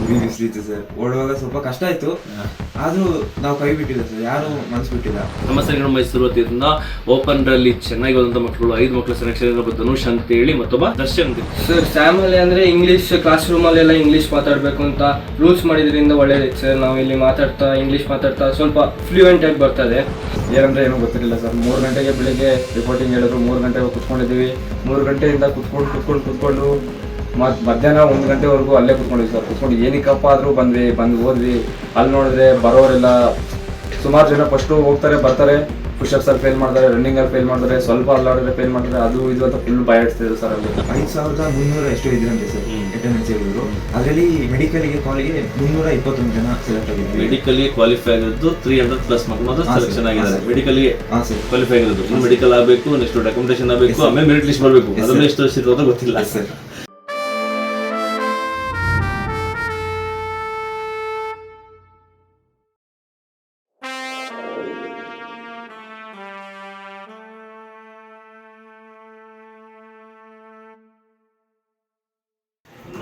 ಉರಿ ಬಿಸಿಲಿತ್ತು ಸರ್. ಓಡುವಾಗ ಸ್ವಲ್ಪ ಕಷ್ಟ ಆಯ್ತು, ಆದ್ರೂ ನಾವು ಕೈ ಬಿಟ್ಟಿಲ್ಲ ಸರ್, ಯಾರು ಮನಸ್ಸು ಬಿಟ್ಟಿಲ್ಲ. ನಮ್ಮ ಸರಿಗಣ ಮೈಸೂರು ವತಿಯಿಂದ ಓಪನ್ ರಲ್ಲಿ ಚೆನ್ನಾಗಿ ಹೋದಂತ ಮಕ್ಕಳು 5 ಮಕ್ಕಳ ಸೆಲೆಕ್ಷನ್ ಧನುಷ್ ಅಂತ ಹೇಳಿ ಮತ್ತೊಬ್ಬ ದರ್ಶನ್ ಸರ್. ಸ್ಯಾಮಲ್ಲಿ ಅಂದ್ರೆ ಇಂಗ್ಲಿಷ್ ಕ್ಲಾಸ್ ರೂಮ್ ಅಲ್ಲೆಲ್ಲ ಇಂಗ್ಲಿಷ್ ಮಾತಾಡಬೇಕು ಅಂತ ರೂಲ್ಸ್ ಮಾಡಿದ್ರಿಂದ ಒಳ್ಳೇದೈತೆ ಸರ್. ನಾವು ಇಲ್ಲಿ ಇಂಗ್ಲಿಷ್ ಮಾತಾಡ್ತಾ ಸ್ವಲ್ಪ ಫ್ಲೂಯೆಂಟ್ ಆಗಿ ಬರ್ತದೆ. ಏನಂದ್ರೆ ಏನೂ ಗೊತ್ತಿರಲಿಲ್ಲ ಸರ್. 3 ಗಂಟೆಗೆ ಬೆಳಿಗ್ಗೆ ರಿಪೋರ್ಟಿಂಗ್ ಹೇಳಿದ್ರು, 3 ಗಂಟೆಗೆ ಕುತ್ಕೊಂಡಿದ್ದೀವಿ. 3 ಗಂಟೆಯಿಂದ ಕುತ್ಕೊಂಡು ಮಧ್ಯಾಹ್ನ 1 ಗಂಟೆವರೆಗೂ ಅಲ್ಲೇ ಕುತ್ಕೊಂಡಿದ್ವಿ ಸರ್. ಕುತ್ಕೊಂಡು ಏನಕ್ಕಪ್ಪ ಆದರೂ ಬಂದು ಹೋದ್ವಿ. ಅಲ್ಲಿ ನೋಡಿದ್ರೆ ಬರೋರೆಲ್ಲ ಸುಮಾರು ಜನ ಫಸ್ಟು ಹೋಗ್ತಾರೆ ಬರ್ತಾರೆ, ಪುಷಪ್ಸ್ ಅಲ್ಲಿ ಫೇಲ್ ಮಾಡ್ತಾರೆ, ರನ್ನಿಂಗ್ ಅಲ್ಲಿ ಫೇಲ್ ಮಾಡ್ತಾರೆ, ಸ್ವಲ್ಪ ಅಲ್ಲಾಡಿದ್ರೆ ಫೇಲ್ ಮಾಡ್ತಾರೆ, ಅದು ಇದು ಅಂತ ಫುಲ್ ಭಯ ಇಡ್ತಿದ್ರು ಸರ್. ಅಲ್ಲಿ 5300 ಎಷ್ಟೋ ಇದ್ರಂತೆ ಸರ್ ಅಟೆಂಡೆನ್ಸ್ ಹೇಳಿದ್ರು. ಅದರಲ್ಲಿ ಮೆಡಿಕಲ್ಗೆ ಕಾಲೇಜ್ಗೆ 321 ಜನ ಸೆಲೆಕ್ಟ್ ಆಗಿದ್ರು. ಮೆಡಿಕಲ್ ಕ್ವಾಲಿಫೈ ಆಗಿರೋದು 300+ ಮಕ್ಕಳು ಮಾತ್ರ ಸೆಲೆಕ್ಷನ್ ಆಗಿದ್ದಾರೆ. ಮೆಡಿಕಲ್ ಕ್ವಾಲಿಫೈ ಆಗಿರೋದು. ಇನ್ನು ಮೆಡಿಕಲ್ ಆಗಬೇಕು, ನೆಕ್ಸ್ಟ್ ಡಾಕ್ಯುಮೆಂಟೇಶನ್ ಆಗಬೇಕು, ಆಮೇಲೆ ಮೆರಿಟ್ ಲಿಸ್ಟ್ ಬರಬೇಕು. ಅದನ್ನ ಎಷ್ಟು ವರ್ಷ ಇರೋದು ಗೊತ್ತಿಲ್ಲ ಸರ್.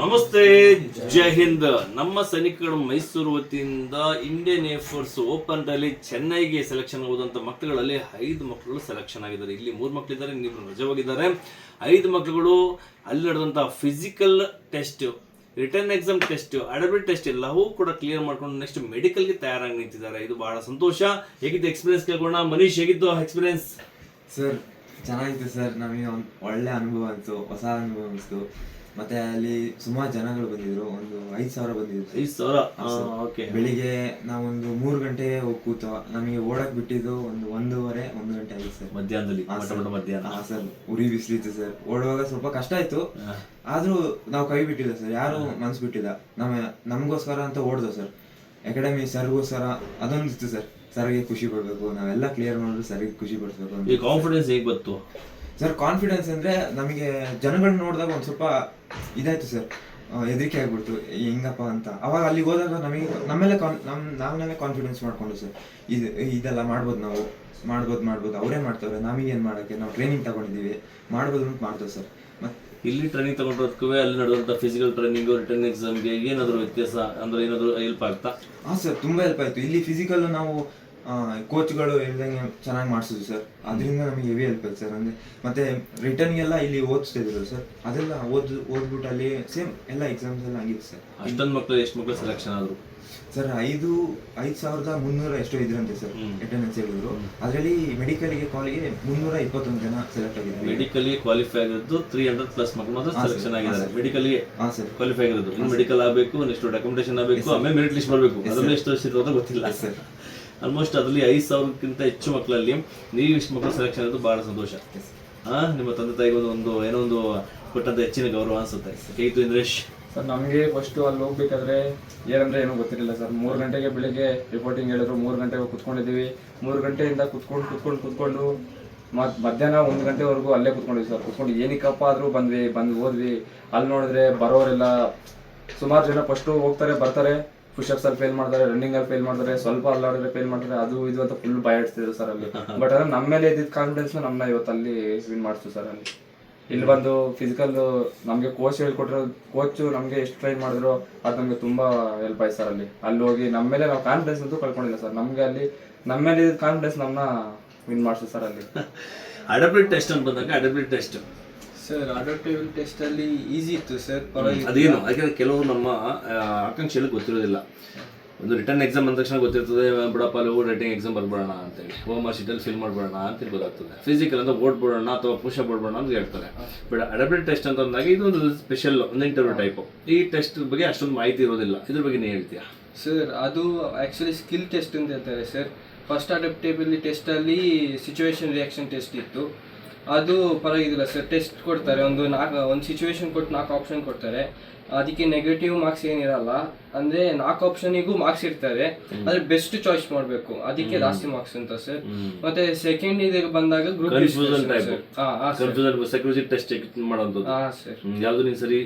ನಮಸ್ತೆ, ಜೈ ಹಿಂದ್. ನಮ್ಮ ಸೈನಿಕರು ಮೈಸೂರು ವತಿಯಿಂದ ಇಂಡಿಯನ್ ಏರ್ ಫೋರ್ಸ್ ಓಪನ್ ರಲ್ಲಿ ಚೆನ್ನೈಗೆ ಸೆಲೆಕ್ಷನ್ ಹೋದಂತ ಮಕ್ಕಳುಗಳಲ್ಲಿ 5 ಮಕ್ಕಳು ಸೆಲೆಕ್ಷನ್ ಆಗಿದ್ದಾರೆ. ಇಲ್ಲಿ 3 ಮಕ್ಕಳಿದ್ದಾರೆ, ಇನ್ನಿಬ್ರು ರಜವಾಗಿದ್ದಾರೆ. 5 ಮಕ್ಕಳುಗಳು ಅಲ್ಲಿ ನಡೆದಂತ physical test, written exam test, adaptability test ಎಲ್ಲವೂ ಕೂಡ ಕ್ಲಿಯರ್ ಮಾಡ್ಕೊಂಡು ನೆಕ್ಸ್ಟ್ ಮೆಡಿಕಲ್ಗೆ ತಯಾರಾಗಿ ನಿಂತಿದ್ದಾರೆ. ಇದು ಬಹಳ ಸಂತೋಷ. ಹೇಗಿತ್ತು ಎಕ್ಸ್ಪೀರಿಯನ್ಸ್ ಕೇಳ್ಕೊಳ್ಳೋಣ. ಮನೀಶ್, ಹೇಗಿತ್ತು ಎಕ್ಸ್ಪೀರಿಯನ್ಸ್? ಸರ್ ಚೆನ್ನಾಗಿತ್ತು ಸರ್. ನಮಗೆ ಒಂದು ಒಳ್ಳೆ ಅನುಭವ ಅನಿಸ್ತು, ಹೊಸ ಅನುಭವ ಅನಿಸ್ತು. ಮತ್ತೆ ಅಲ್ಲಿ ಸುಮಾರು ಜನಗಳು ಬಂದಿದ್ರು, ಒಂದು 5000 ಬಂದಿದ್ರು. 5000. ಬೆಳಿಗ್ಗೆ ನಾವೊಂದು 3 ಗಂಟೆಗೆ ಹೋಗಿ ಕೂತು ನಮಗೆ ಓಡಕ್ ಬಿಟ್ಟಿದ್ದು ಒಂದು 1 ಗಂಟೆ ಆಗಿತ್ತು ಸರ್. ಮಧ್ಯಾಹ್ನದಲ್ಲಿ ಮಧ್ಯಾಹ್ನ ಸರ್. ಉರಿ ಬಿಸಿಲಿತ್ತು ಸರ್. ಓಡುವಾಗ ಸ್ವಲ್ಪ ಕಷ್ಟ ಆಯ್ತು, ಆದ್ರೂ ನಾವು ಕೈ ಬಿಟ್ಟಿಲ್ಲ ಸರ್, ಯಾರು ಮನ್ಸು ಬಿಟ್ಟಿಲ್ಲ. ನಮಗೋಸ್ಕರ ಅಂತ ಓಡ್ದು ಸರ್. ಅಕಾಡೆಮಿ ಸರ್ಗೋಸ್ಕರ ಅದೊಂದಿತ್ತು ಸರ್. ಸರ್ಗೆ ಖುಷಿ ಪಡ್ಬೇಕು, ನಾವೆಲ್ಲ ಕ್ಲಿಯರ್ ಮಾಡಿದ್ರು ಸರ್ಗೆ ಖುಷಿ ಪಡಿಸ್ಬೇಕು. ಈ ಕಾನ್ಫಿಡೆನ್ಸ್ ಹೇಗೆ ಬಂತು ಸರ್? ಕಾನ್ಫಿಡೆನ್ಸ್ ಅಂದ್ರೆ ನಮಗೆ ಜನಗಳನ್ನ ನೋಡಿದಾಗ ಒಂದು ಸ್ವಲ್ಪ ಇದಾಯ್ತು ಸರ್, ಹೆದರಿಕೆ ಆಗ್ಬಿಡ್ತು, ಹೆಂಗಪ್ಪ ಅಂತ. ಅವಾಗ ಅಲ್ಲಿಗೆ ಹೋದಾಗ ನಮಗೆ ನಾವೇ ಕಾನ್ಫಿಡೆನ್ಸ್ ಮಾಡ್ಕೊಂಡು ಸರ್, ಇದೆಲ್ಲ ಮಾಡ್ಬೋದು, ನಾವು ಮಾಡ್ಬೋದು, ಅವರೇ ಮಾಡ್ತಾವ್ರೆ, ನಮಗೇನು ಮಾಡೋಕ್ಕೆ, ನಾವು ಟ್ರೈನಿಂಗ್ ತಗೊಂಡಿದ್ದೀವಿ, ಮಾಡ್ಬೋದು ಅಂತ ಮಾಡ್ತೇವೆ ಸರ್. ಮತ್ತೆ ಇಲ್ಲಿ ಟ್ರೈನಿಂಗ್ ತಗೊಂಡಿರೋದಕ್ಕೂ ಅಲ್ಲಿ ನಡೆದಂಥ ಫಿಸಿಕಲ್ ಟ್ರೈನಿಂಗ್, ರಿಟರ್ನ್ ಎಕ್ಸಾಮ್ಗೆ ಏನಾದರೂ ವ್ಯತ್ಯಾಸ ಅಂದ್ರೆ ಏನಾದರೂ ಹೆಲ್ಪ್ ಆಗ್ತಾ? ಹಾಂ ಸರ್, ತುಂಬ ಹೆಲ್ಪ್ ಆಯಿತು. ಇಲ್ಲಿ ಫಿಸಿಕಲ್ ನಾವು ಕೋಚ್ಗಳು ಹೇಳ್ದಂಗೆ ಚೆನ್ನಾಗಿ ಮಾಡಿಸಿದ್ರು ಸರ್. ಅದರಿಂದ ನಮಗೆ ಹೆವಿ ಹೆಲ್ಪ್ ಆಯ್ತು ಸರ್. ಅಂದರೆ ಮತ್ತೆ ರಿಟರ್ನ್ಗೆಲ್ಲ ಇಲ್ಲಿ ಓದಿಸ್ತಿದ್ರು ಸರ್. ಅದೆಲ್ಲ ಓದ್ಬಿಟ್ಟು ಅಲ್ಲಿ ಸೇಮ್ ಎಲ್ಲ ಎಕ್ಸಾಮ್ಸ್ ಎಲ್ಲ ಆಗಿತ್ತು ಸರ್. ಅಷ್ಟೊಂದು ಮಕ್ಕಳು ಎಷ್ಟು ಮಕ್ಕಳು ಸೆಲೆಕ್ಷನ್ ಆದರು ಸರ್? 5300 ಎಷ್ಟೋ ಇದ್ರಂತೆ ಸರ್ ಅಟೆಂಡೆನ್ಸ್ ಹೇಳಿದ್ರು. ಅದರಲ್ಲಿ ಮೆಡಿಕಲ್ಗೆ ಕಾಲೇಜ್ಗೆ 321 ಜನ ಸೆಲೆಕ್ಟ್ ಆಗಿದ್ದಾರೆ. ಮೆಡಿಕಲ್ ಕ್ವಾಲಿಫೈ ಆಗಿರೋದು 300+ ಮಕ್ಕಳು ಮಾತ್ರ ಸೆಲೆಕ್ಷನ್ ಆಗಿದ್ದಾರೆ. ಮೆಡಿಕಲ್ ಕ್ವಾಲಿಫೈ ಆಗಿರೋದು. ಇನ್ನು ಮೆಡಿಕಲ್ ಆಗಬೇಕು, ನೆಕ್ಸ್ಟ್ ಡಾಕ್ಯುಮೆಂಟೇಶನ್ ಆಗಬೇಕು, ಆಮೇಲೆ ಮೆರಿಟ್ ಲಿಸ್ಟ್ ಬರಬೇಕು. ಅದನ್ನ ಎಷ್ಟು ವರ್ಷ ಇರೋದು ಗೊತ್ತಿಲ್ಲ ಸರ್. ಆಲ್ಮೋಸ್ಟ್ ಅದರಲ್ಲಿ 5000ಕ್ಕಿಂತ ಹೆಚ್ಚು ಮಕ್ಕಳಲ್ಲಿ ನೀವು ಇಷ್ಟು ಮಕ್ಕಳು ಸೆಲೆಕ್ಷನ್ ಆಗೋದು ಬಹಳ ಸಂತೋಷ. ನಿಮ್ಮ ತಂದೆ ತಾಯಿಗೆ ಏನೋ ಒಂದು ಕೊಟ್ಟಂತ ಹೆಚ್ಚಿನ ಗೌರವ ಅನ್ಸುತ್ತೆ. ಹೇಗಿತ್ತು ಇಂದ್ರೇಶ್? ಸರ್, ನಮಗೆ ಫಸ್ಟು ಅಲ್ಲಿ ಹೋಗ್ಬೇಕಾದ್ರೆ ಏನಂದ್ರೆ ಏನೂ ಗೊತ್ತಿರಲಿಲ್ಲ ಸರ್. 3 ಗಂಟೆಗೆ ಬೆಳಿಗ್ಗೆ ರಿಪೋರ್ಟಿಂಗ್ ಹೇಳಿದ್ರು, 3 ಗಂಟೆಗೆ ಕುತ್ಕೊಂಡಿದ್ದೀವಿ. 3 ಗಂಟೆಯಿಂದ ಕುತ್ಕೊಂಡು ಮಧ್ಯಾಹ್ನ 1 ಗಂಟೆವರೆಗೂ ಅಲ್ಲೇ ಕುತ್ಕೊಂಡಿದ್ವಿ ಸರ್. ಕುತ್ಕೊಂಡು ಏನಕ್ಕಪ್ಪ ಆದರೂ ಬಂದು ಹೋದ್ವಿ. ಅಲ್ಲಿ ನೋಡಿದ್ರೆ ಬರೋರೆಲ್ಲ ಸುಮಾರು ಜನ ಫಸ್ಟು ಹೋಗ್ತಾರೆ ಬರ್ತಾರೆ, ಪುಷಪ್ಸ್ ಅಲ್ಲಿ ಫೇಲ್ ಮಾಡ್ತಾರೆ, ರನ್ನಿಂಗ್ ಅಲ್ಲಿ ಫೇಲ್ ಮಾಡ್ತಾರೆ, ಸ್ವಲ್ಪ ಅಲ್ಲಾಡಿದ್ರೆ ಫೇಲ್ ಮಾಡ್ತಾರೆ, ಅದು ಇದು ಅಂತ ಫುಲ್ ಭಯ ಇಡ್ತಿದ್ರು ಸರ್ ಅಲ್ಲಿ. ಬಟ್ ಅದ್ರ ನಮ್ಮ ಮೇಲೆ ಇದ್ದಿದ್ದ ಕಾನ್ಫಿಡೆನ್ಸ್ ನಮ್ಮನ್ನ ಇವತ್ತು ಅಲ್ಲಿ ವಿನ್ ಮಾಡಿಸ್ತು ಸರ್. ಅಲ್ಲಿ ಇಲ್ಲಿ ಬಂದು ಫಿಸಿಕಲ್ ನಮಗೆ ಕೋಚ್ ಹೇಳ್ಕೊಟ್ರು, ಕೋಚು ನಮಗೆ ಎಷ್ಟು ಟ್ರೈನ್ ಮಾಡಿದ್ರು ಅದು ನಮಗೆ ತುಂಬಾ ಹೆಲ್ಪ್ ಆಯ್ತು ಸರ್. ಅಲ್ಲಿ ಹೋಗಿ ನಮ್ಮ ಮೇಲೆ ನಾವು ಕಾನ್ಫಿಡೆನ್ಸ್ ಅಂತೂ ಕಳ್ಕೊಂಡಿಲ್ಲ ಸರ್. ನಮಗೆ ಅಲ್ಲಿ ನಮ್ಮ ಮೇಲೆ ಇದ್ದಿದ್ದ ಕಾನ್ಫಿಡೆನ್ಸ್ ನಮ್ಮನ್ನ ವಿನ್ ಮಾಡಿಸ್ತು ಸರ್. ಅಲ್ಲಿ ಅಡಬಿಲಿಟಿ ಟೆಸ್ಟ್ ಅಂತ ಬಂದಾಗ, ಅಡಬಿಲಿಟಿ ಟೆಸ್ಟ್ ಸರ್ ಅಡಾಪ್ಟಿವ್ ಟೆಸ್ಟ್ ಅಲ್ಲಿ ಈಸಿ ಇತ್ತು ಸರ್. ಅದೇನು, ಯಾಕಂದ್ರೆ ಕೆಲವು ನಮ್ಮ ಆಕಾಂಕ್ಷೆಗಳು ಗೊತ್ತಿರೋದಿಲ್ಲ. ಒಂದು ರಿಟರ್ನ್ ಎಕ್ಸಾಮ್ ಅಂದ ತಕ್ಷಣ ಗೊತ್ತಿರ್ತದೆ, ಬಿಡಪ್ಪ ಅಲ್ಲಿ ರಿಟರ್ನ್ ಎಕ್ಸಾಮ್ ಬರ್ಬೇಡೋಣ ಅಂತೇಳಿ, ಹೋಮ್ ಶೀಟಲ್ಲಿ ಫಿಲ್ ಮಾಡ್ಬೇಡೋಣ ಅಂತೇಳಿ ಗೊತ್ತಾಗ್ತದೆ. ಫಿಸಿಕಲ್ ಅಂತ ಓಡ್ಬಿಡೋಣ ಅಥವಾ ಪುಷಪ್ ಓಡ್ಬೇಡ ಅಂತ ಹೇಳ್ತಾರೆ. ಬಟ್ ಅಡಬಿಲಿಟಿ ಟೆಸ್ಟ್ ಅಂತ ಅಂದಾಗ ಇದೊಂದು ಸ್ಪೆಷಲ್, ಒಂದು ಇಂಟರ್ವ್ಯೂ ಟೈಪು. ಈ ಟೆಸ್ಟ್ ಬಗ್ಗೆ ಅಷ್ಟೊಂದು ಮಾಹಿತಿ ಇರೋದಿಲ್ಲ. ಇದ್ರ ಬಗ್ಗೆ ನೀವು ಹೇಳ್ತೀಯಾ? ಸರ್, ಅದು ಆ್ಯಕ್ಚುಲಿ ಸ್ಕಿಲ್ ಟೆಸ್ಟ್ ಅಂತ ಹೇಳ್ತಾರೆ ಸರ್. ಫಸ್ಟ್ ಅಡಾಪ್ಟಬಿಲಿಟಿ ಟೆಸ್ಟಲ್ಲಿ ಸಿಚುವೇಶನ್ ರಿಯಾಕ್ಷನ್ ಟೆಸ್ಟ್ ಇತ್ತು. ಅದು ಪರವಾಗಿಲ್ಲ ಸರ್. ಟೆಸ್ಟ್ ಕೊಡ್ತಾರೆ, ಒಂದು ಸಿಚುವೇಶನ್ ಕೊಟ್ಟು 4 ಆಪ್ಷನ್ ಕೊಡ್ತಾರೆ. ಅದಕ್ಕೆ ನೆಗೆಟಿವ್ ಮಾರ್ಕ್ಸ್ ಏನಿರಲ್ಲ. ಅಂದರೆ 4 ಆಪ್ಷನಿಗೂ ಮಾರ್ಕ್ಸ್ ಇರ್ತಾರೆ, ಆದರೆ ಬೆಸ್ಟ್ ಚಾಯ್ಸ್ ಮಾಡಬೇಕು, ಅದಕ್ಕೆ ಜಾಸ್ತಿ ಮಾರ್ಕ್ಸ್ ಅಂತ ಸರ್. ಮತ್ತೆ ಸೆಕೆಂಡ್ ಇದಕ್ಕೆ ಬಂದಾಗ ಗ್ರೂಪ್ ಡಿಸ್ಕಷನ್ ಯಾವ್ದು ಸರಿ,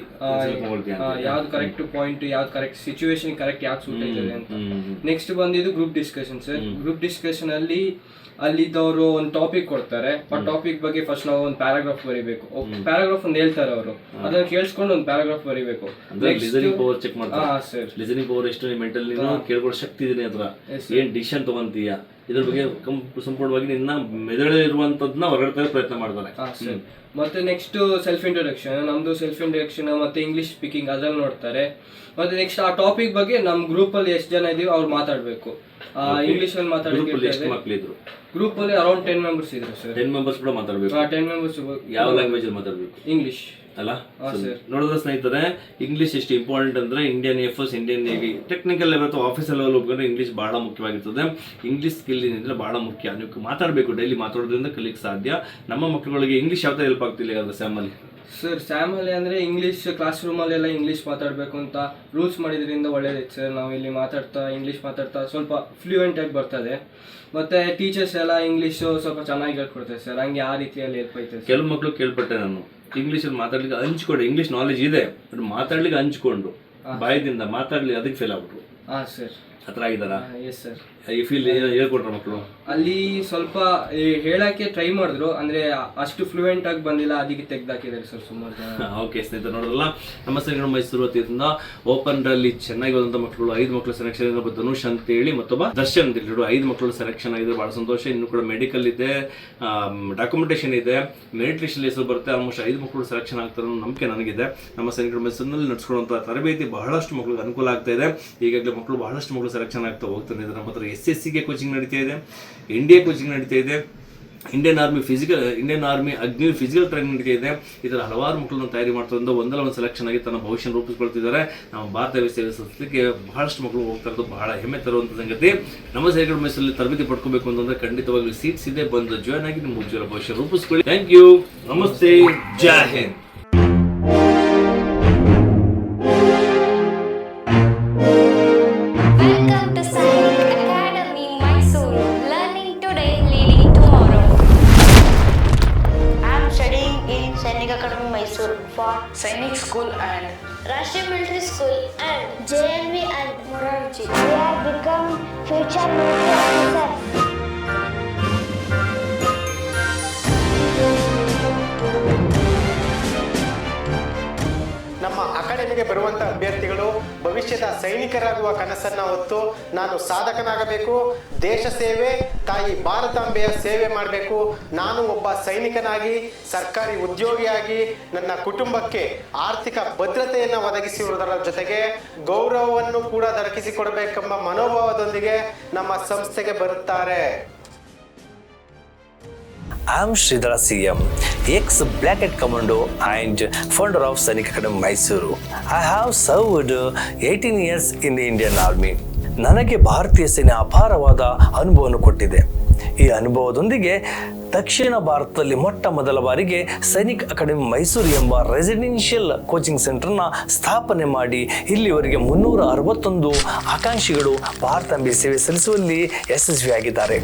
ಯಾವ್ದು ಕರೆಕ್ಟ್ ಪಾಯಿಂಟ್, ಯಾವ್ದು ಕರೆಕ್ಟ್ ಸಿಚುವೇಶನ್, ಕರೆಕ್ಟ್ ಯಾವ್ದು ಸೂಟ್ ಆಯ್ತದೆ ಅಂತ. ನೆಕ್ಸ್ಟ್ ಬಂದಿದ್ದು group discussion sir. Group discussion ಅಲ್ಲಿದ್ದವರು ಒಂದು ಟಾಪಿಕ್ ಕೊಡ್ತಾರೆ. ಆ ಟಾಪಿಕ್ ಬಗ್ಗೆ ಫಸ್ಟ್ ನಾವು ಒಂದು ಪ್ಯಾರಾಗ್ರಾಫ್ ಬರೀಬೇಕು. ಪ್ಯಾರಾಗ್ರಾಫ್ ಒಂದು ಹೇಳ್ತಾರೆ ಅವರು, ಅದನ್ನ ಕೇಳಿಸ್ಕೊಂಡು ಒಂದು ಪ್ಯಾರಾಗ್ರಾಫ್ ಬರೀಬೇಕು. ಅಂದ್ರೆ ಲಿಸನಿಂಗ್ ಪವರ್ ಚೆಕ್ ಮಾಡ್ತಾರೆ. ಹಾಂ ಸರ್. ಲಿಸನಿಂಗ್ ಪವರ್ ಎಷ್ಟು, ಮೆಂಟಲ್ ನೀನು ಕೇಳ್ಕೊಳ್ಳೋ ಶಕ್ತಿ ಇದೀನಿ ಹತ್ರ, ಏನ್ ಡಿಸಿಷನ್ ತಗೊಂತೀಯ, ಇದ್ರ ಬಗ್ಗೆ ಸಂಪೂರ್ಣವಾಗಿ ನಿನ್ನ ಮೆದುಳಿರುವಂತದನ್ನ ಹೊರಗಡೆ ಪ್ರಯತ್ನ ಮಾಡ್ತಾರೆ. ಮತ್ತೆ ನೆಕ್ಸ್ಟ್ ಸೆಲ್ಫ್ ಇಂಟ್ರೊಡಕ್ಷನ್, ನಮ್ದು ಸೆಲ್ಫ್ ಇಂಟ್ರೊಡಕ್ಷನ್ ಮತ್ತೆ ಇಂಗ್ಲಿಷ್ ಸ್ಪೀಕಿಂಗ್ ಅದ್ರಲ್ಲಿ ನೋಡ್ತಾರೆ. ಮತ್ತೆ ನೆಕ್ಸ್ಟ್ ಆ ಟಾಪಿಕ್ ಬಗ್ಗೆ ನಮ್ಮ ಗ್ರೂಪ್ ಅಲ್ಲಿ ಎಷ್ಟು ಜನ ಇದೀವಿ ಅವ್ರು ಮಾತಾಡ್ಬೇಕು. ಇಂಗ್ಲಿಷ್ ಅಲ್ಲಿ ಮಕ್ಕಳಿದ್ರು ಗ್ರೂಪ್ ಅಲ್ಲಿ ಅರೌಂಡ್ 10 ಮೆಂಬರ್ಸ್ ಇದ್ರು ಸರ್. 10 ಮೆಂಬರ್ಸ್ ಕೂಡ ಮಾತಾಡ್ಬೇಕು. 10 ಮೆಂಬರ್ಸ್ ಯಾವ ಲ್ಯಾಂಗ್ವೇಜ್ ಅಲ್ಲಿ ಮಾತಾಡ್ಬೇಕು? ಇಂಗ್ಲಿಷ್ ಅಲ್ಲ. ನೋಡಿದ್ರೆ ಸ್ನೇಹಿತರೆ, ಇಂಗ್ಲಿಷ್ ಎಷ್ಟು ಇಂಪಾರ್ಟೆಂಟ್ ಅಂದ್ರೆ Indian air force, Indian navy, technical level ಅಥವಾ ಆಫೀಸರ್ ಲೆವೆಲ್ ಹೋಗ್ಕೊಂಡ್ರೆ ಇಂಗ್ಲಿಷ್ ಬಹಳ ಮುಖ್ಯವಾಗಿರ್ತದೆ. ಇಂಗ್ಲಿಷ್ ಸ್ಕಿಲ್ ಏನಿದ್ರೆ ಬಹಳ ಮುಖ್ಯ. ನೀವು ಮಾತಾಡಬೇಕು, ಡೈಲಿ ಮಾತಾಡೋದ್ರಿಂದ ಕಲಿಯಕ್ಕೆ ಸಾಧ್ಯ. ನಮ್ಮ ಮಕ್ಕಳುಗಳಿಗೆ ಇಂಗ್ಲಿಷ್ ಯಾವ ಹೆಲ್ಪ್ ಆಗ್ತಿಲ್ಲ ಈಗ ಸ್ಯಾಮಲ್ಲಿ? ಸರ್ ಸ್ಯಾಮಲ್ಲಿ ಅಂದರೆ ಇಂಗ್ಲೀಷ್ ಕ್ಲಾಸ್ ರೂಮಲ್ಲೆಲ್ಲ ಇಂಗ್ಲೀಷ್ ಮಾತಾಡಬೇಕು ಅಂತ ರೂಲ್ಸ್ ಮಾಡಿದ್ರಿಂದ ಒಳ್ಳೇದೈತೆ ಸರ್. ನಾವು ಇಲ್ಲಿ ಇಂಗ್ಲೀಷ್ ಮಾತಾಡ್ತಾ ಸ್ವಲ್ಪ ಫ್ಲೂಯೆಂಟ್ ಆಗಿ ಬರ್ತದೆ. ಮತ್ತೆ ಟೀಚರ್ಸ್ ಎಲ್ಲ ಇಂಗ್ಲೀಷು ಸ್ವಲ್ಪ ಚೆನ್ನಾಗಿ ಹೇಳ್ಕೊಡ್ತಾರೆ ಸರ್. ಹಂಗೆ ಆ ರೀತಿಯಲ್ಲಿ ಹೆಲ್ಪ್ ಐತೆ. ಕೆಲವು ಮಕ್ಕಳು ಕೇಳ್ಪಟ್ಟೆ ನಾನು, ಇಂಗ್ಲೀಷಲ್ಲಿ ಮಾತಾಡ್ಲಿಕ್ಕೆ ಹಂಚ್ಕೊಂಡು, ಇಂಗ್ಲೀಷ್ ನಾಲೆಜ್ ಇದೆ ಬಟ್ ಮಾತಾಡ್ಲಿಕ್ಕೆ ಹಂಚ್ಕೊಂಡು ಬಾಯದಿಂದ ಮಾತಾಡ್ಲಿ ಅದಕ್ಕೆ ಫೇಲ್ ಆಗ್ಬಿಟ್ರು. ಹಾಂ ಸರ್. ಹತ್ರ ಆಗಿದಾರ? Yes sir. ಈ ಫೀಲ್ ಹೇಳ್ಕೊಟ್ರ ಮಕ್ಕಳು? ಅಲ್ಲಿ ಸ್ವಲ್ಪ ಹೇಳಕ್ಕೆ ಟ್ರೈ ಮಾಡಿದ್ರು, ಅಂದ್ರೆ ಅಷ್ಟು ಫ್ಲೂಯೆಂಟ್ ಆಗಿ ಬಂದಿಲ್ಲ, ಅದಕ್ಕೆ ತೆಗ್ದಾಕಿದ್ದಾರೆ ಸರ್ ಸುಮಾರು ಜನ. ಓಕೆ ಸ್ನೇಹಿತರೆ, ನೋಡೋದಲ್ಲ ನಮ್ಮ ಸೆನೆಗಡ ಮೈಸೂರು ವತಿಯಿಂದ ಓಪನ್ ರಲ್ಲಿ ಚೆನ್ನಾಗಿ ಹೋದಂತ ಮಕ್ಕಳು 5 ಮಕ್ಕಳು ಸೆಲೆಕ್ಷನ್. ಒಬ್ಬ ಧನುಷ್ ಅಂತ ಹೇಳಿ ಮತ್ತೊಬ್ಬ ದರ್ಶನ್ ಅಂತ ಹೇಳಿ 5 ಮಕ್ಕಳು ಸೆಲೆಕ್ಷನ್ ಆಗಿದ್ರೆ ಬಹಳ ಸಂತೋಷ. ಇನ್ನು ಕೂಡ ಮೆಡಿಕಲ್ ಇದೆ, ಡಾಕ್ಯುಮೆಂಟೇಶನ್ ಇದೆ, ಮೆರಿಟ್ ಲಿಸ್ಟ್ ಹೆಸರು ಬರುತ್ತೆ. ಆಲ್ಮೋಸ್ಟ್ 5 ಮಕ್ಕಳು ಸೆಲೆಕ್ಷನ್ ಆಗ್ತಾರೆ ಅನ್ನೋ ನಂಬಿಕೆ ನನಗಿದೆ. ನಮ್ಮ ಸೆನೆಗಡ ಮೈಸೂರಿನಲ್ಲಿ ನಡೆಸ್ಕೊಳ್ಳುವಂಥ ತರಬೇತಿ ಬಹಳಷ್ಟು ಮಕ್ಕಳಿಗೆ ಅನುಕೂಲ ಆಗ್ತಾ ಇದೆ. ಈಗಾಗಲೇ ಮಕ್ಕಳು ಬಹಳಷ್ಟು ಮಕ್ಕಳು ಸೆಲೆಕ್ಷನ್ ಆಗ್ತಾ ಹೋಗ್ತಾನೆ ಇದ್ದಾರೆ. ನಮ್ಮ ಹತ್ರ SSC ಗೆ ಕೋಚಿಂಗ್ ನಡೀತಾ ಇದೆ, NDA ಕೋಚಿಂಗ್ ನಡೀತಾ ಇದೆ, ಇಂಡಿಯನ್ ಆರ್ಮಿ ಅಗ್ನಿ ಫಿಸಿಕಲ್ ಟ್ರೈನಿಂಗ್ ನಡೀತಾ ಇದೆ. ಇದರ ಹಲವಾರು ಮಕ್ಕಳನ್ನು ತಯಾರಿ ಮಾಡ್ತಾ ಒಂದಲ್ಲ ಒಂದು ಸೆಲೆಕ್ಷನ್ ಆಗಿ ತನ್ನ ಭವಿಷ್ಯ ರೂಪಿಸ್ಕೊಳ್ತಿದ್ದಾರೆ. ನಮ್ಮ ಭಾರತ ಸೇವೆ ಸಲ್ಲಿಸಲಿಕ್ಕೆ ಬಹಳಷ್ಟು ಮಕ್ಕಳು ಹೋಗ್ತಾ ಇರೋದು ಬಹಳ ಹೆಮ್ಮೆ ತರುವಂಥ ಸಂಗತಿ. ನಮ್ಮ ಸೆನೆಗಡ ಮೈಸೂರಲ್ಲಿ ತರಬೇತಿ ಪಡ್ಕೋಬೇಕು ಅಂತಂದ್ರೆ ಖಂಡಿತವಾಗ್ಲೂ ಸೀಟ್ಸ್ ಇದೆ, ಬಂದು ಜಾಯ್ನ್ ಆಗಿ ನಿಮ್ಮ ಉಜ್ವಲ ಭವಿಷ್ಯ ರೂಪಿಸ್ಕೊಳ್ಳಿ. ಥ್ಯಾಂಕ್ ಯು, ನಮಸ್ತೆ, ಜೈ Hind. Sainik School and Rashtriya Military School and JNV and Morarji. We have become future military officers. ನಮ್ಮ ಅಕಾಡೆಮಿಗೆ ಬರುವಂಥ ಅಭ್ಯರ್ಥಿಗಳು ಭವಿಷ್ಯದ ಸೈನಿಕರಾಗುವ ಕನಸನ್ನು ಹೊತ್ತು ನಾನು ಸಾಧಕನಾಗಬೇಕು, ದೇಶ ಸೇವೆ, ತಾಯಿ ಭಾರತಾಂಬೆಯ ಸೇವೆ ಮಾಡಬೇಕು, ನಾನು ಒಬ್ಬ ಸೈನಿಕನಾಗಿ ಸರ್ಕಾರಿ ಉದ್ಯೋಗಿಯಾಗಿ ನನ್ನ ಕುಟುಂಬಕ್ಕೆ ಆರ್ಥಿಕ ಭದ್ರತೆಯನ್ನು ಒದಗಿಸಿರುವುದರ ಜೊತೆಗೆ ಗೌರವವನ್ನು ಕೂಡ ದೊರಕಿಸಿಕೊಡಬೇಕೆಂಬ ಮನೋಭಾವದೊಂದಿಗೆ ನಮ್ಮ ಸಂಸ್ಥೆಗೆ ಬರುತ್ತಾರೆ. I am Sridhara CM, ex-Black Hat Commando and founder of Sainik Academy Mysuru. I have served 18 years in the Indian Army. ನನಗೆ ಭಾರತೀಯ ಸೇನೆ ಅಪಾರವಾದ ಅನುಭವವನ್ನು ಕೊಟ್ಟಿದೆ. ಈ ಅನುಭವದೊಂದಿಗೆ ದಕ್ಷಿಣ ಭಾರತದಲ್ಲಿ ಮೊಟ್ಟ ಮೊದಲ ಬಾರಿಗೆ ಸೈನಿಕ್ ಅಕಾಡೆಮಿ ಮೈಸೂರು ಎಂಬ ರೆಸಿಡೆನ್ಷಿಯಲ್ ಕೋಚಿಂಗ್ ಸೆಂಟರ್ನ ಸ್ಥಾಪನೆ ಮಾಡಿ ಇಲ್ಲಿವರೆಗೆ 361 ಆಕಾಂಕ್ಷಿಗಳು ಭಾರತಾಂಬೆ ಸೇವೆ ಸಲ್ಲಿಸುವಲ್ಲಿ ಯಶಸ್ವಿಯಾಗಿದ್ದಾರೆ.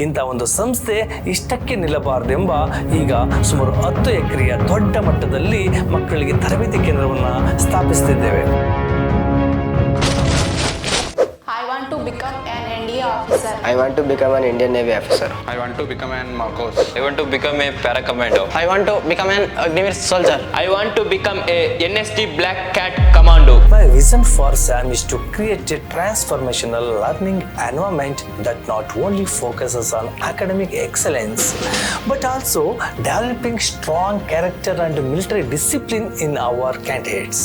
ಇಂಥ ಒಂದು ಸಂಸ್ಥೆ ಇಷ್ಟಕ್ಕೆ ನಿಲ್ಲಬಾರದೆಂಬ ಈಗ ಸುಮಾರು 10 ಎಕರೆಯ ದೊಡ್ಡ ಮಟ್ಟದಲ್ಲಿ ಮಕ್ಕಳಿಗೆ ತರಬೇತಿ ಕೇಂದ್ರವನ್ನು ಸ್ಥಾಪಿಸುತ್ತಿದ್ದೇವೆ. I want to become an NDA officer. I want to become an Indian Navy officer. I want to become an Marcos. I want to become a para commando. I want to become an Agniveer soldier. I want to become a NST Black Cat commando. My vision for SAM is to create a transformational learning environment that not only focuses on academic excellence but also developing strong character and military discipline in our candidates.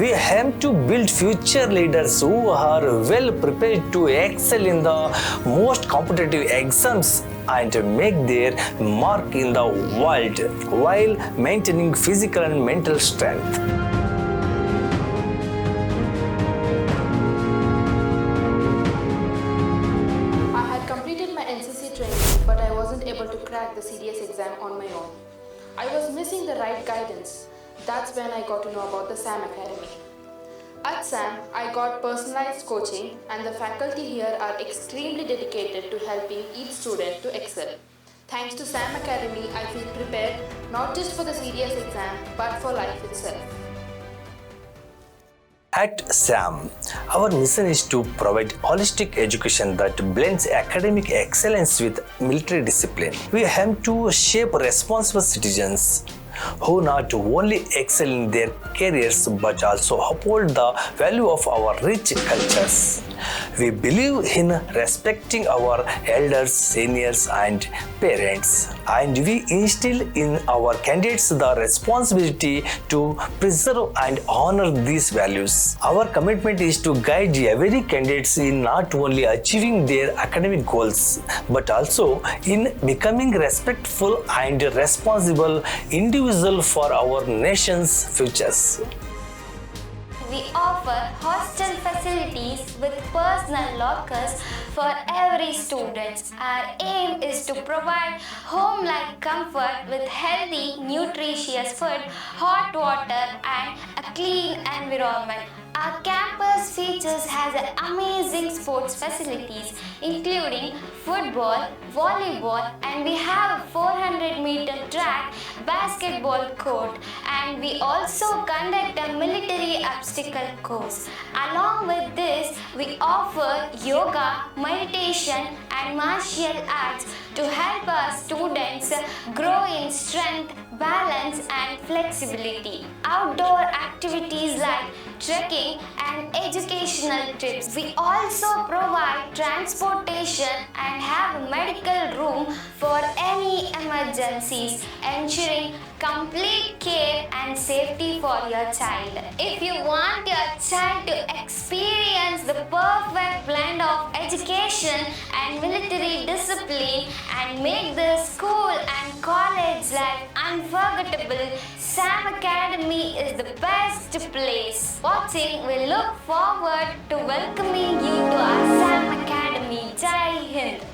We aim to build future leaders who are well prepared to excel in the most competitive exams and make their mark in the world while maintaining physical and mental strength. I had completed my NCC training, but I wasn't able to crack the CDS exam on my own. I was missing the right guidance. That's when I got to know about the SAM Academy. At SAM, I got personalized coaching and the faculty here are extremely dedicated to helping each student to excel. Thanks to SAM Academy, I feel prepared not just for the CDS exam but for life itself. At SAM, our mission is to provide holistic education that blends academic excellence with military discipline. We aim to shape responsible citizens who not only excel in their careers but also uphold the value of our rich cultures. We believe in respecting our elders, seniors, and parents, and we instill in our candidates the responsibility to preserve and honor these values. Our commitment is to guide every candidate in not only achieving their academic goals but also in becoming respectful and responsible individual for our nation's futures. We offer hostel facilities with personal lockers for every student. Our aim is to provide home-like comfort with healthy, nutritious food, hot water and a clean environment. Our campus features has amazing sports facilities including football, volleyball, and we have a 400-meter track, basketball court, and we also conduct a military obstacle course. Along with this, we offer yoga, meditation, and martial arts to help our students grow in strength, balance, and flexibility. Outdoor activities like trekking and educational trips. We also provide transportation and have a medical room for any emergencies, ensuring complete care and safety for your child. If you want your child to experience the perfect blend of education and military discipline and make the school and college life unforgettable, SAM Academy is the best place. Watching, we look forward to welcoming you to our SAM Academy. Jai Hind!